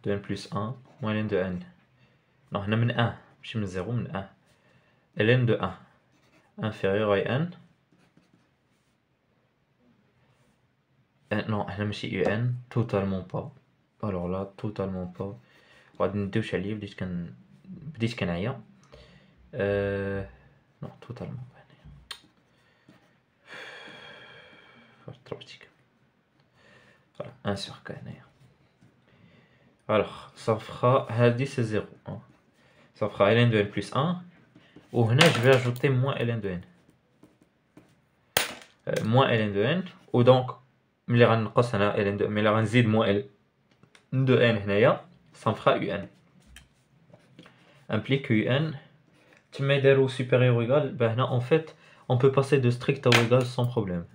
n plus 1 moins ln de n. Non, on a من 1. Je suis 0, من 1. ln de 1 inférieur à n. Non, on a ماشي un, totalement pas. Alors là, totalement pas. غادي ندوش عليه بديت كنعيا. Non, totalement pas. Voilà, 1 sur k. Alors, ça fera, c'est 0. Hein. Ça fera ln de n plus 1. Ou je vais ajouter moins ln de n. Moins ln de n. Ou donc, mais là, on zid moins ln de n, ça me fera un. Implique un. Tu mets des roues supérieur ou égal. Ben là, en fait, on peut passer de strict à ou égal sans problème.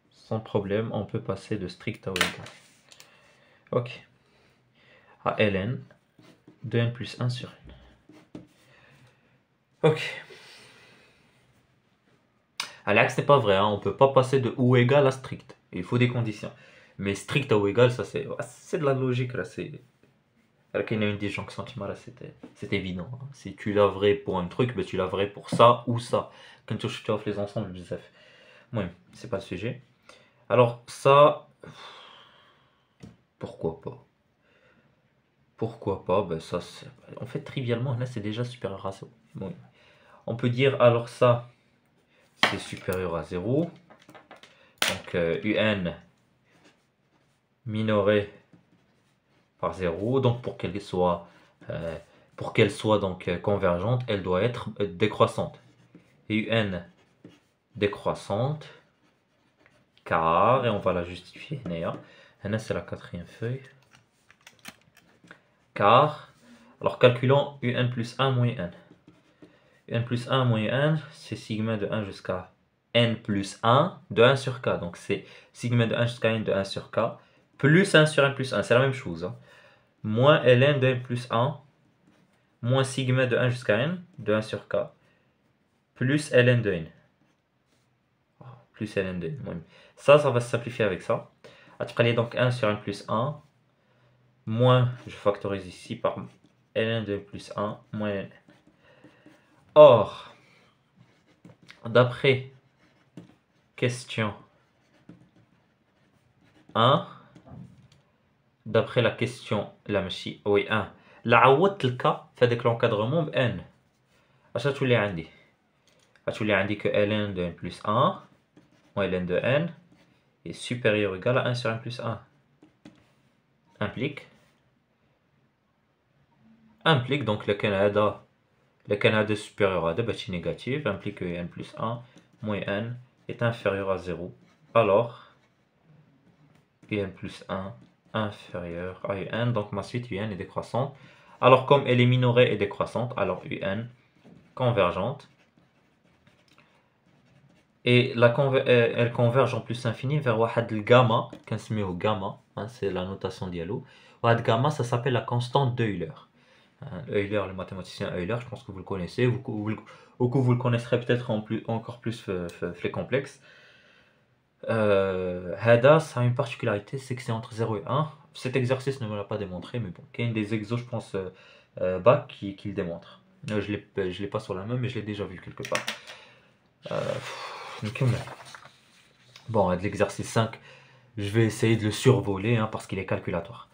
Sans problème, on peut passer de strict à ou égal. Ok. À ln de n plus 1 sur n. Ok. À l'axe n'est pas vrai, hein. On ne peut pas passer de ou égal à strict. Il faut des conditions. Mais strict à ou égal, ça c'est de la logique là. Alors qu'il y a une disjonction, c'est évident. Hein. Si tu l'as vrai pour un truc, ben tu l'as vrai pour ça ou ça. Quand tu offres les ensembles, bzaf. Oui, c'est pas le sujet. Alors ça, pourquoi pas? Pourquoi pas? Ben ça, en fait, trivialement, là, c'est déjà supérieur à 0. Bon, on peut dire, alors ça, c'est supérieur à 0. Donc, un minoré par 0. Donc, pour qu'elle soit donc convergente, elle doit être décroissante. Et un décroissante, car, et on va la justifier, c'est la quatrième feuille. Car, alors calculons un plus 1 moins 1. Un plus 1 moins 1, c'est sigma de 1 jusqu'à n plus 1 de 1 sur k. Donc c'est sigma de 1 jusqu'à n de 1 sur k, plus 1 sur n plus 1, c'est la même chose. Hein. Moins ln de n plus 1, moins sigma de 1 jusqu'à n de 1 sur k, plus ln de n. Plus ln de n. Ça va se simplifier avec ça. Après, donc 1 sur n plus 1, moins, je factorise ici par ln de n plus 1, moins ln. Or, d'après question 1, d'après la question, oui, 1, la عوضت الكا في هذاك l'encadrement ب n. اش غتولي عندي؟ غتولي عندي que ln de n plus 1 moins ln de n est supérieur ou égal à 1 sur n plus 1. Implique donc le Canada supérieur à 2 est négatif, implique que n plus 1 moins n est inférieur à 0. Alors, un plus 1 inférieur à un, donc ma suite un est décroissante. Alors comme elle est minorée et décroissante, alors un convergente. Et elle converge en plus infini vers واحد الجاما كنسميوه gamma, hein, c'est la notation dialo. واحد gamma, ça s'appelle la constante d'Euler. Euler, le mathématicien Euler, je pense que vous le connaissez, ou que vous le connaisserez peut-être encore plus les complexes. Hada, ça a une particularité, c'est que c'est entre 0 et 1. Cet exercice ne me l'a pas démontré, mais bon, il y a une des exos, je pense, bac qui le démontre. Je l'ai pas sur la main, mais je l'ai déjà vu quelque part. Bon, de l'exercice 5, je vais essayer de le survoler hein, parce qu'il est calculatoire.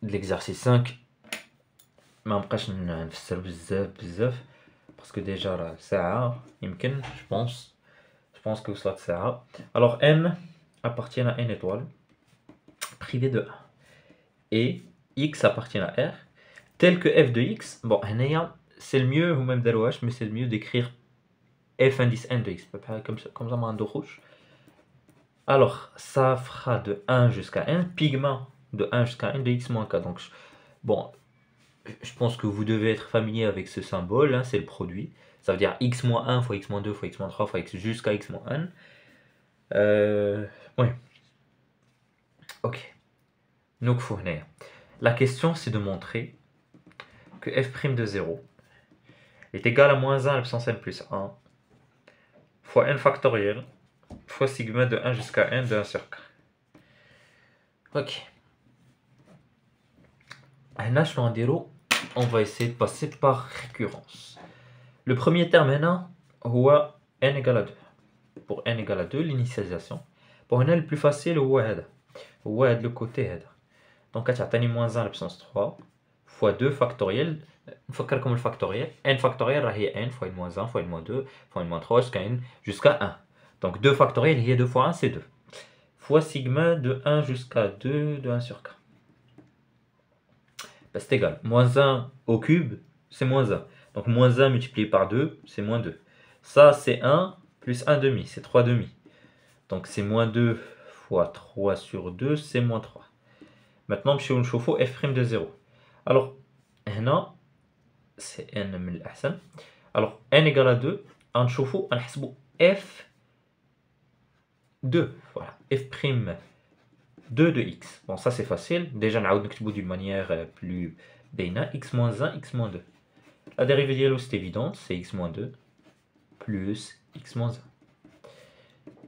De l'exercice 5, parce que déjà là, ça je pense que ça sert. Alors n appartient à n étoile privée de 1 et x appartient à r tel que f de x. Bon, c'est le mieux, ou même d'Alouache, mais c'est le mieux d'écrire f indice n de x, comme ça, rouge. Alors, ça fera de 1 jusqu'à n, pigment de 1 jusqu'à n de x moins k. Donc, bon, je pense que vous devez être familier avec ce symbole, hein, c'est le produit. Ça veut dire x moins 1 fois x moins 2 fois x moins 3 fois x jusqu'à x moins n. Oui. Ok. Donc, la question, c'est de montrer que f' de 0 est égal à moins 1 à la puissance n plus 1 fois n factoriel fois sigma de 1 jusqu'à n de 1 sur k. Ok. Là, on va essayer de passer par récurrence. Le premier terme n égale à 2. Pour n égale à 2, l'initialisation. Pour n, le plus facile, le côté. Donc, tu as moins 1 à la puissance 3 fois 2 factoriel. Comme le factoriel. N factoriel, c'est n fois n moins 1 fois n moins 2 fois n moins 3 jusqu'à 1. Donc 2 factoriel, il y a 2 fois 1, c'est 2. Fois sigma de 1 jusqu'à 2 de 1 sur k. Ben, c'est égal. Moins 1 au cube, c'est moins 1. Donc moins 1 multiplié par 2, c'est moins 2. Ça, c'est 1 plus 1 demi, c'est 3 demi. Donc c'est moins 2 fois 3 sur 2, c'est moins 3. Maintenant, je vais chauffer f' de 0. Alors, c'est n من الأحسن. Alors, n égale à 2, on chauffe, on f 2. Voilà, f' 2 de x. Bon, ça c'est facile. Déjà, on va écrire d'une manière plus bénin. X moins 1, x moins 2. La dérivée de c'est évidente, c'est x moins 2 plus x moins 1.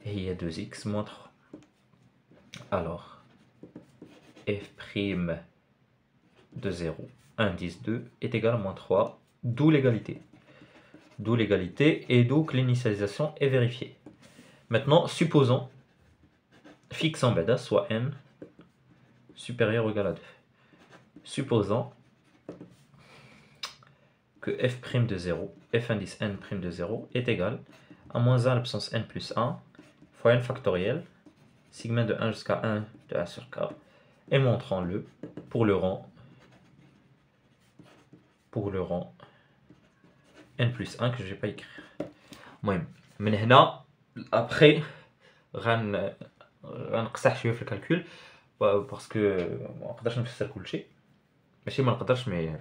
Et il y a 2x moins 3. Alors, f' de 0, indice 2 est égal à moins 3, d'où l'égalité. D'où l'égalité et d'où que l'initialisation est vérifiée. Maintenant, supposons, fixant bêta soit n supérieur ou égal à 2. Supposons que f' de 0, f indice n' de 0 est égal à moins 1 à la puissance n plus 1 fois n factoriel, sigma de 1 jusqu'à 1 de 1 sur k, et montrons-le pour le rang n plus 1 que je ne vais pas écrire. المهم من هنا après غنقصح شويه في الكالكول باسكو ما نقدرش نفسر كلشي ماشي ما نقدرش مي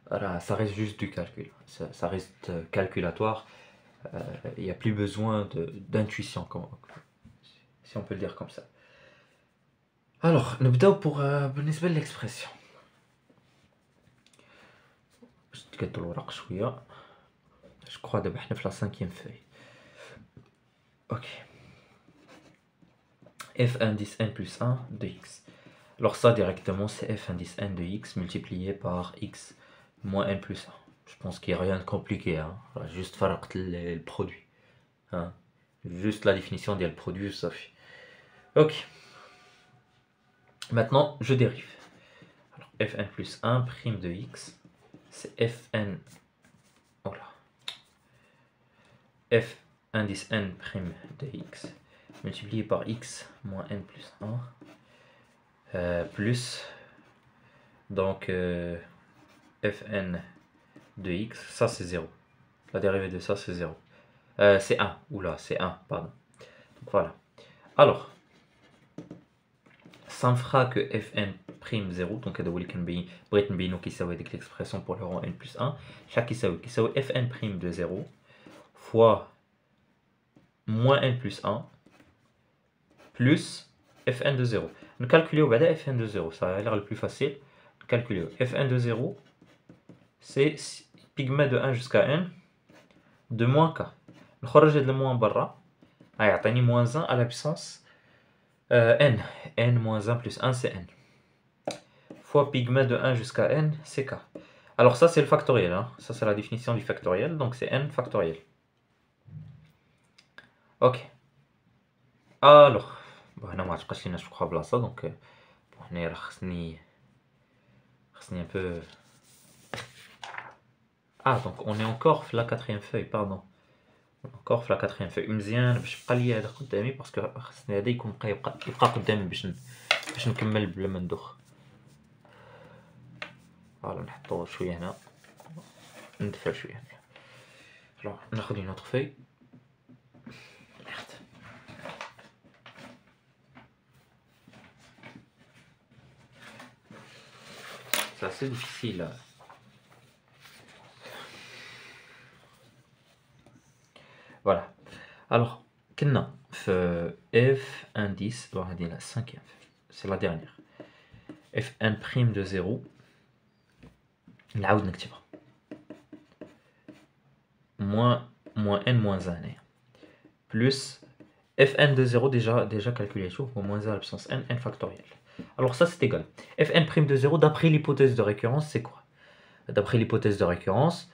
ça reste juste du calcul, ça reste calculatoire, il n'y a plus besoin d'intuition, si on peut le dire comme ça. Alors, نبداو بالنسبة للإكسبرسيون. باش تقادو الورق شوية. Je crois دابا حنا في la 5e feuille. Ok. F indice n plus 1 de x. Alors ça directement c'est f indice n de x multiplié par x moins n plus 1. Je pense qu'il n'y a rien de compliqué, hein. Juste faire le produit, hein. Juste la définition du produit, ça fait. Ok. Maintenant, je dérive. Alors, fn plus 1 prime de x, c'est fn. Voilà. F indice n prime de x multiplié par x moins n plus 1 plus donc fn de x, ça c'est 0. La dérivée de ça c'est 0. C'est 1. Oula, c'est 1, pardon. Donc voilà. Alors, ça me fera que fn prime 0. Donc, بغيت نبينو كيساوي ديك l'expression pour le rang n plus 1. Chaque كيساوي fn prime de 0 fois moins n plus 1 plus fn de 0. Nous calculons fn de 0, ça a l'air le plus facile. Calculer fn de 0, c'est pygmée de 1 jusqu'à n de moins k. نخرج هاد الموان برا يعطيني moins 1 à la puissance n. n moins 1 plus 1 c'est n. Fois pygmée de 1 jusqu'à n c'est k. Alors ça c'est le factoriel, hein. Ça c'est la définition du factoriel, donc c'est n factoriel. Ok. Alors, هنا ما تبقاش لينا شكون بلاصه دونك هنا راه خصني un peu. Ah, donc on est encore في la 4e feuille, pardon. Encore في la 4e feuille. مزيان باش يبقى ليا هذا قدامي باسكو خصني هذا يبقى قدامي باش نكمل بلا ما ندوخ. فوالا نحطو شويه هنا ندفع شويه هنا. alors ناخذ une autre feuille. C'est assez difficile. Voilà. Alors, كنا في f indice, on va dire la 5e, c'est la dernière. fn prime de 0, نعاود نكتبها. moins n moins 1 plus fn de 0 déjà calculé chaud pour moins 1 à la puissance n factoriel. Alors ça c'est égal. fn prime de 0 d'après l'hypothèse de récurrence c'est quoi? D'après l'hypothèse de récurrence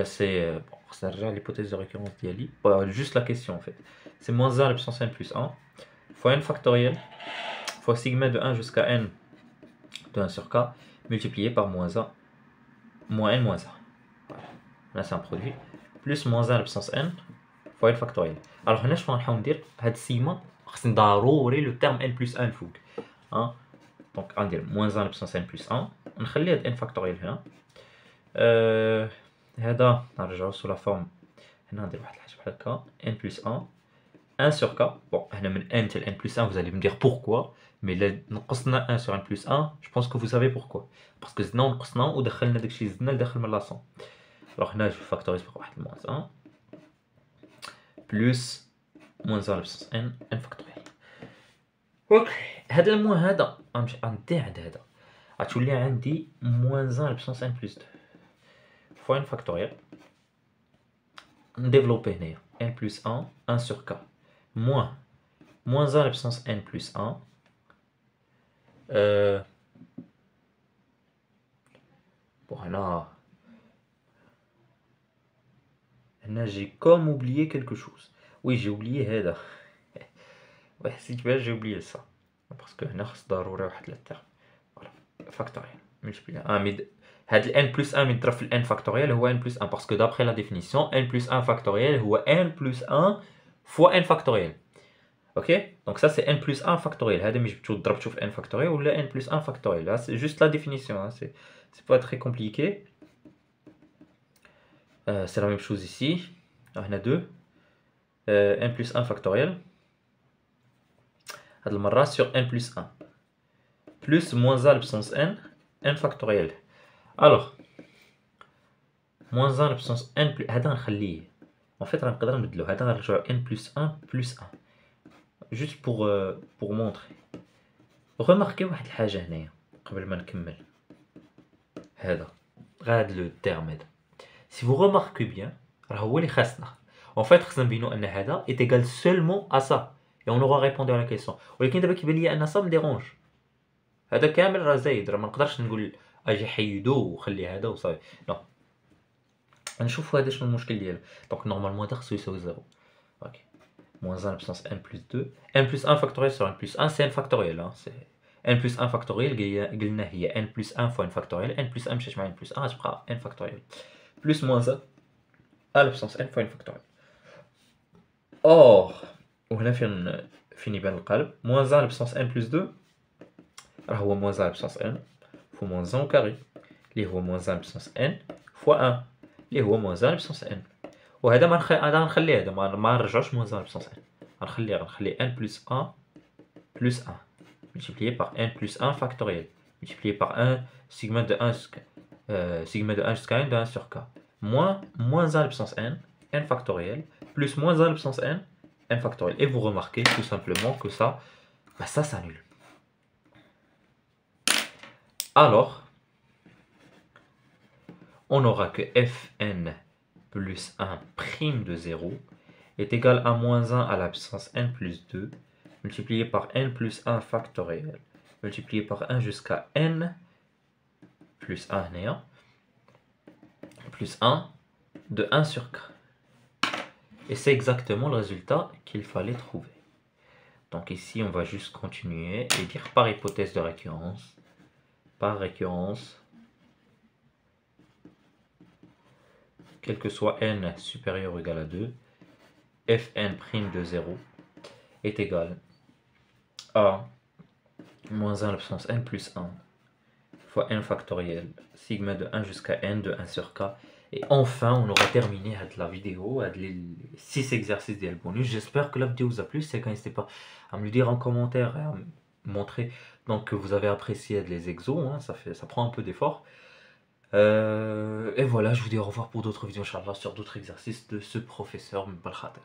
c'est ça déjà l'hypothèse de récurrence d'Yali. Juste la question en fait. C'est moins 1 à la puissance n plus 1 fois n factoriel fois sigma de 1 jusqu'à n de 1 sur k multiplié par moins 1 moins n moins 1. Voilà. Là c'est un produit. Plus moins 1 à la puissance n fois n factoriel. Alors هنا شنو غنحاول ندير هاد السيما خصني ضروري لو تيرم n plus 1 الفوق. دونك غندير moins 1 à la puissance n plus 1 نخلي هاد n factoriel هنا. هذا نرجعو سو لا فورم. هنا ندير واحد الحاجه بحال هكا n plus 1 1 sur k. Bon, هنا من n till n plus 1 vous allez me dire pourquoi, mais là نقصنا 1 sur n plus 1 je pense que vous savez pourquoi. parce que زدنا ونقصنا ودخلنا داكشي زدنا لداخل من لاصون. alors هنا je factorise par واحد moins 1 plus moins 1 à la puissance n factoriel. اوكي هذا المو هذا غنمشي غندي عند هذا غتولي عندي moins 1 à la puissance n plus 2 fois n factoriel. Développer هنايا n plus 1 1 sur k moins 1 à la puissance n plus 1 Bon, là, j'ai comme oublié quelque chose. Oui, j'ai oublié هذا. Ouais, si tu veux, j'ai oublié ça. Parce que هنا خص ضروري واحد لا terme. Voilà. Factoriel. Multiplié. هاد n plus 1 متضرب في n factoriel هو n plus 1 parce que d'après la définition n plus 1 factoriel هو n plus 1 fois n factoriel. Ok? Donc ça c'est n plus 1 factoriel. هذا مش ضربته في n factoriel ولا n plus 1 factoriel. Là, c'est juste la définition. Hein. C'est pas très compliqué. C'est la même chose ici. Alors, on a 2. n plus 1 factoriel. هاد المرة sur n plus 1. Plus moins a puissance n factoriel. Alors, moins 1 puissance n plus... هذا غنخليه. En fait, غنقدر نبدلو. هذا غنرجعو n plus 1 plus 1. Juste pour montrer. Remarquez واحد الحاجة هنايا قبل ما نكمل. هذا. غاد لو terme هذا. Si vous remarquez bien, راه هو اللي خاصنا. En fait, خصنا نبينو أن هذا est égal seulement à ça. Et on aura répondu à la question. ولكن دابا كيبان لي أن ça me dérange. هذا كامل راه زايد راه ما نقدرش نقول اجي حيدو وخلي هذا وصافي. نو. نشوفوا هذا شنو المشكل ديالو. دونك نورمالمون هذا خصو يساوي 0. اوكي. moins 1 puissance n plus 2. n plus 1 factoriel sur n plus 1 c'est n factoriel. Hein. C'est n plus 1 factoriel قلنا هي n plus 1 fois n factoriel. n plus 1 مشات مع n plus 1 تبقى n factoriel. plus moins 1 à la puissance n fois n factoriel. Or وهنا فين يبان القلب. moins 1 à la puissance n plus 2 راه هو moins 1 à la puissance n fois moins 1 au carré اللي هو moins 1 à la puissance n fois 1 اللي هو moins 1 à la puissance n. وهذا هذا غنخليه هذا ما نرجعوش moins 1 à la puissance n. غنخلي n plus 1 plus 1 multiplié par n plus 1 factoriel multiplié par 1 sigma de 1 jusqu'à n de 1 sur k moins 1 à la puissance n factoriel plus moins 1 à la puissance n factoriel. Et vous remarquez tout simplement que ça, ça s'annule. Alors, on aura que fn plus 1 prime de 0 est égal à moins 1 à la puissance n plus 2 multiplié par n plus 1 factoriel multiplié par 1 jusqu'à n plus 1 néant plus 1 de 1 sur k. Et c'est exactement le résultat qu'il fallait trouver. Donc ici, on va juste continuer et dire par hypothèse de récurrence, par récurrence, quel que soit n supérieur ou égal à 2, fn' de 0 est égal à moins 1 à la puissance n plus 1 fois n factoriel, sigma de 1 jusqu'à n de 1 sur k. Et enfin, on aura terminé la vidéo, les 6 exercices de bonus. J'espère que la vidéo vous a plu. Si n'hésitez pas à me le dire en commentaire et à me montrer donc, que vous avez apprécié les exos. Hein, ça prend un peu d'effort. Et voilà, je vous dis au revoir pour d'autres vidéos, Inch'Allah, sur d'autres exercices de ce professeur Mbal Khater.